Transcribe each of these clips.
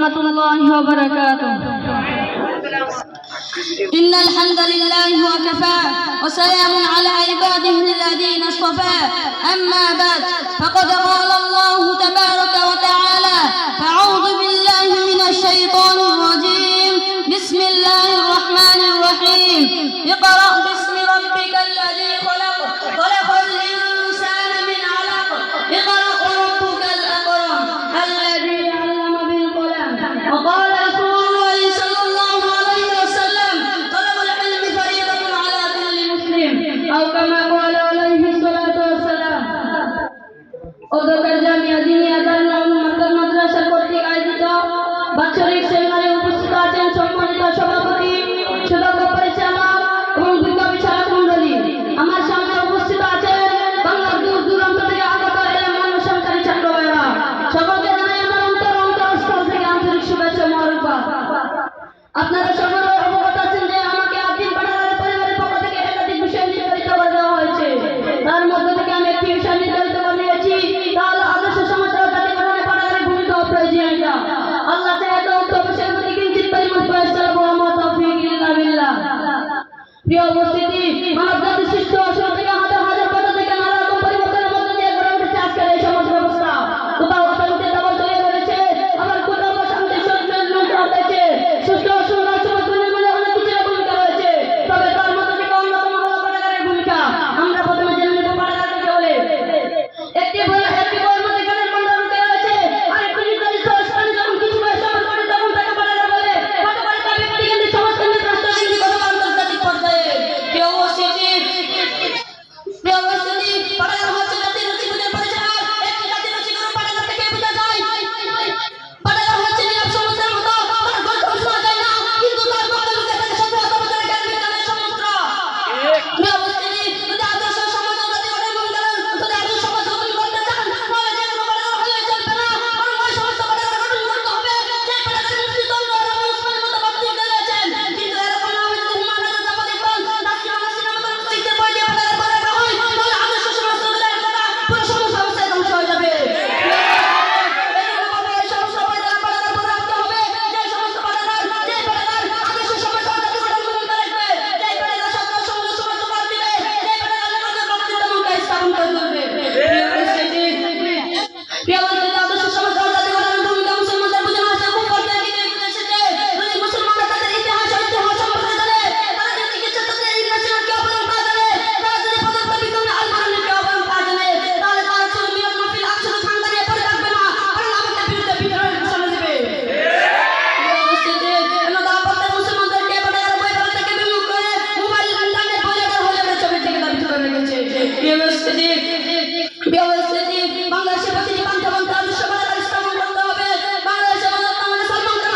ورحمة الله وبركاته. إن الحمد لله وكفى وسلام على عباده الذين اصطفى. أما بعد فقد قال الله تبارك وتعالى: أعوذ بالله من الشيطان الرجيم. بسم الله الرحمن الرحيم. اقرأ باسم ربك الذي خلق خلق الإنسان من علق اقرأ وربك الأكرم الذي علم بالقلم. وقال رسول الله صلى الله عليه وسلم: طلب العلم فريضة على كل مسلم، أو كما قال عليه الصلاة والسلام. অধ্যক্ষের জামিয়া দিনিয়া দারুল মাদ্রাসা কর্তৃক আয়োজিত বাৎসরিক সেমিনারে উপস্থিত আছেন সম্মানিত সভাপতি, সুদক্ষ পরিচালক এবং বিজ্ঞাপী চালক মণ্ডলী। আমার সামনে উপস্থিত আছেন বাংলার দূর দূরান্ত থেকে আগত এলেম মানবসম্পদী ছাত্র ভাইরা। সকলকে জানাই আমার অন্তরস্থল থেকে আন্তরিক শুভেচ্ছা মোবারকবাদ। আপনারা সকলে অবগত আছেন যে আমাকে আদিম পাঠাগারের পরিবারের পক্ষ থেকে একাধিক বিষয় নির্ধারিত করে দেওয়া হয়েছে। তার মধ্য থেকে আমি একটি বিষয় নির্ধারিত করে নিয়েছি, তা হলো আদর্শ সমাজ জাতি গঠনে পাঠাগারের ভূমিকা ও প্রয়োজনীয়তা। আল্লাহ চাহে তো উক্ত বিষয়ের প্রতি কিঞ্চিৎ পরিমাণ ফয়সালা ও আমার তৌফিক ইল্লা বিল্লাহ। প্রিয় উপস্থিতি, মানব জাতির সৃষ্টি শুরু থেকে হাজার হাজার বছর থেকে নানা রকম পরিবর্তনের মধ্য দিয়ে গড়ে উঠেছে আজকের এই সমাজ ব্যবস্থা। কোথাও অশান্তি দাবল তৈরি করেছে, আবার কোথাও শান্তি হয়েছে। সুস্থ ও সুন্দর সমাজ নির্মাণে অনেক কিছুর ভূমিকা রয়েছে, তবে তার মধ্যে থেকে অন্যতম হলো পাঠাগারের ভূমিকা। আমরা প্রথমে জেনে নেব পাঠাগার কাকে বলে। একটি বইয়ের মধ্যে জ্ঞানের ভান্ডার লুকিয়ে রয়েছে, আর একটি নির্ধারিত স্থানে যখন কিছু বই সমাজ করে তখন তাকে পাঠাগার বলে। পাঠাগারিতা ব্যক্তিকেন্দ্রিক সমাজকেন্দ্রিক রাষ্ট্রকেন্দ্রিক অথবা আন্তর্জাতিক পর্যায়ে। প্রিয় উপস্থিতি, পাঠাগার হচ্ছে জাতির রুচিবোধের পরিচালক। একটি জাতির রুচিবোধ পাঠাগার থেকে বোঝা যায়। পাঠাগার হচ্ছে নীরব সমুদ্রের মতো, তার গল্প শোনা যায় না, কিন্তু তার মধ্যে লুকিয়ে থাকে শত শত বছরের জ্ঞান বিজ্ঞানের সমুদ্র। প্রিয় উপস্থিতি, যদি আদর্শ সমাজ ও জাতি গঠন যদি আদর্শ সমাজ গঠন করতে চান, তাহলে যে কোনো পাঠাগার হলে চলবে না, বরং ওই সমস্ত পাঠাগার গঠন করতে হবে যে পাঠাগারে মুফতি তৌহিদুর রহমান ওসমানীর মতো বক্তব্য রয়েছেন। কিন্তু এরকম না হলে যদি হুমায়ুন আজাদ জামাত ইকবাল নাসির নাসিরের মতো মুফতিদের বই দিয়ে পাঠাগার করে রাখা হয়, তাহলে আদর্শ সমাজ তৈরির কথা পুরো সমাজ ব্যবস্থায় ধ্বংস হয়ে যাবে। এই সমস্ত বই দ্বারা পাঠাগার করে রাখতে হবে যে সমস্ত পাঠাগার আদর্শ সমাজ ও জাতি গঠন ভূমিকা রাখবে, যে পাঠাগার সত্য সমাজ সমাজ উপহার দিবে, যে পাঠাগার লোকের বক্তৃতা মঞ্চে স্থাপন করে তুলবে। প্রিয় উপস্থিতি, আদর্শ সমাজ ও জাতি গঠনের ভূমিকা মুসলমানদের বোঝানো হয়েছে খুব পর্যায়ে এসেছে। যদি মুসলমানরা তাদের ইতিহাস সম্পর্কে জানে, তারা যদি চিকিৎসা তাদের ইন্টারন্যাশনাল কে অবদান তা জানে, তারা যদি পদার্থ বিজ্ঞানে আলমানের কে অবদান তা জানে, তাহলে তারা শুধু মিলন মাহফিল আকসুর খান্দা নিয়ে পড়ে থাকবে না, বরং আমাদের বিরুদ্ধে বিদ্রোহের ঘোষণা দেবে। মুসলমানদেরকে পাঠাগার বই পড়া থেকে বিমুখ করে মোবাইল ইন্টারনেট বইলেটার হলে ছবি থেকে দাবি করে রেখেছে। বাংলাদেশের প্রতিটি প্রান্তে প্রান্তে আদর্শ পাঠাগার স্থাপন করতে হবে। বাংলাদেশের বর্তমানে সালমান খান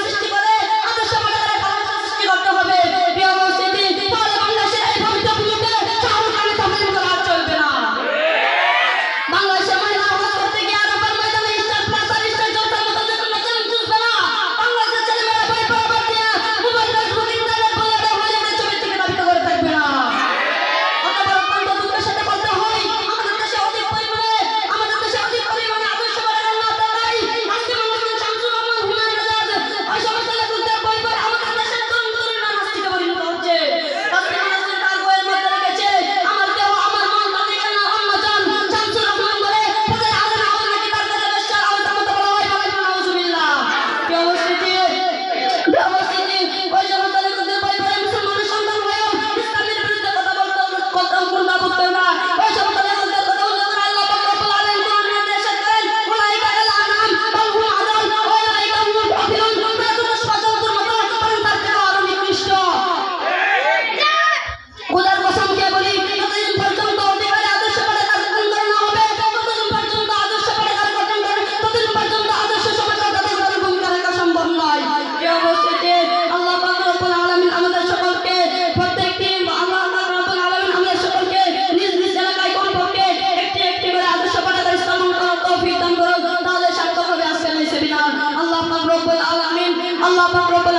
সৃষ্টি করে আদর্শ পাঠাগারের কর্মসূচি সৃষ্টি করতে হবে। প্রিয় উপস্থিতি, তাহলে বাংলাদেশের এই পবিত্র ভূমিতে শাহরুখ খানের ছবির মতো রাত চলবে না। বাংলাদেশের মহিলা আওয়াজ করতে গিয়ে আরাফার ময়দানে স্টার প্লাস আর স্টার জলসার মতো যখন নতুন চলবে না। বাংলাদেশের ছেলেমেয়েরা বই পড়া বাদ দিয়ে মোবাইল ফেসবুক ইন্টারনেট বইলেটার হলে ছবি থেকে দাবি করে থাকবে না। অথবা অত্যন্ত দুঃখের সাথে বলতে হয়, আমাদের দেশে অধিক পরিমাণে আদর্শ পাঠাগার না থাকায় আজকে বাংলাদেশের শামসুর রহমান, হুমায়ুন আজাদ ওই সমস্ত লেখকদের বই পড়ে আমাদের দেশের তরুণ তরুণীরা নাস্তিকে পরিণত হচ্ছে। তাসলিমা নাসরিন তার বইয়ের মধ্যে লিখেছে, আমার দেহ আমার মন তাতে কেন আম্মাজান শামসুর রহমান বলে তাদের আলেম আওয়াজ নাকি তার কাছে বেশ্যার আওয়াজ মতো বলা হয়, বলেন নাউজুবিল্লাহ। প্রিয় উপস্থিতি, ওই সমস্ত লেখকদের বই পড়ে মুসলমানের সন্তান হয়েও ইসলামের বিরুদ্ধে কথা বলতে না। ওই সমস্ত লেখকদের কথা উল্লেখ করে আল্লাহ পাক রব্বুল আলামিন কোরআনে নির্দেশ করেন, উলাইকা আল আনাম বাল হুম আদাল ওয়া উলাইকা হুমুল গাফিলুন। তারা তো স্পষ্টর মতো বরং তার থেকে আরো নিকৃষ্ট। খোদার কসম খেয়ে বলি, যতদিন পর্যন্ত অধিকারী আদর্শ পাঠাগার গঠন করা না হবে, ততদিন পর্যন্ত আদর্শ পাঠাগার গঠন করে ততদিন পর্যন্ত আদর্শ সমাজ ও জাতি গঠনের ভূমিকা রাখা সম্ভব নয়। প্রিয় উপস্থিতি, আল্লাহ পাক রব্বুল আলামিন আমাদের সকলকে নিজ নিজ এলাকায় কমপক্ষে একটি একটি করে আদর্শ পাঠাগার স্থাপন করার তৌফিক দান করুন, তাহলে সার্থক হবে আজকের এই সেমিনার। আল্লাহ পাক রব্বুল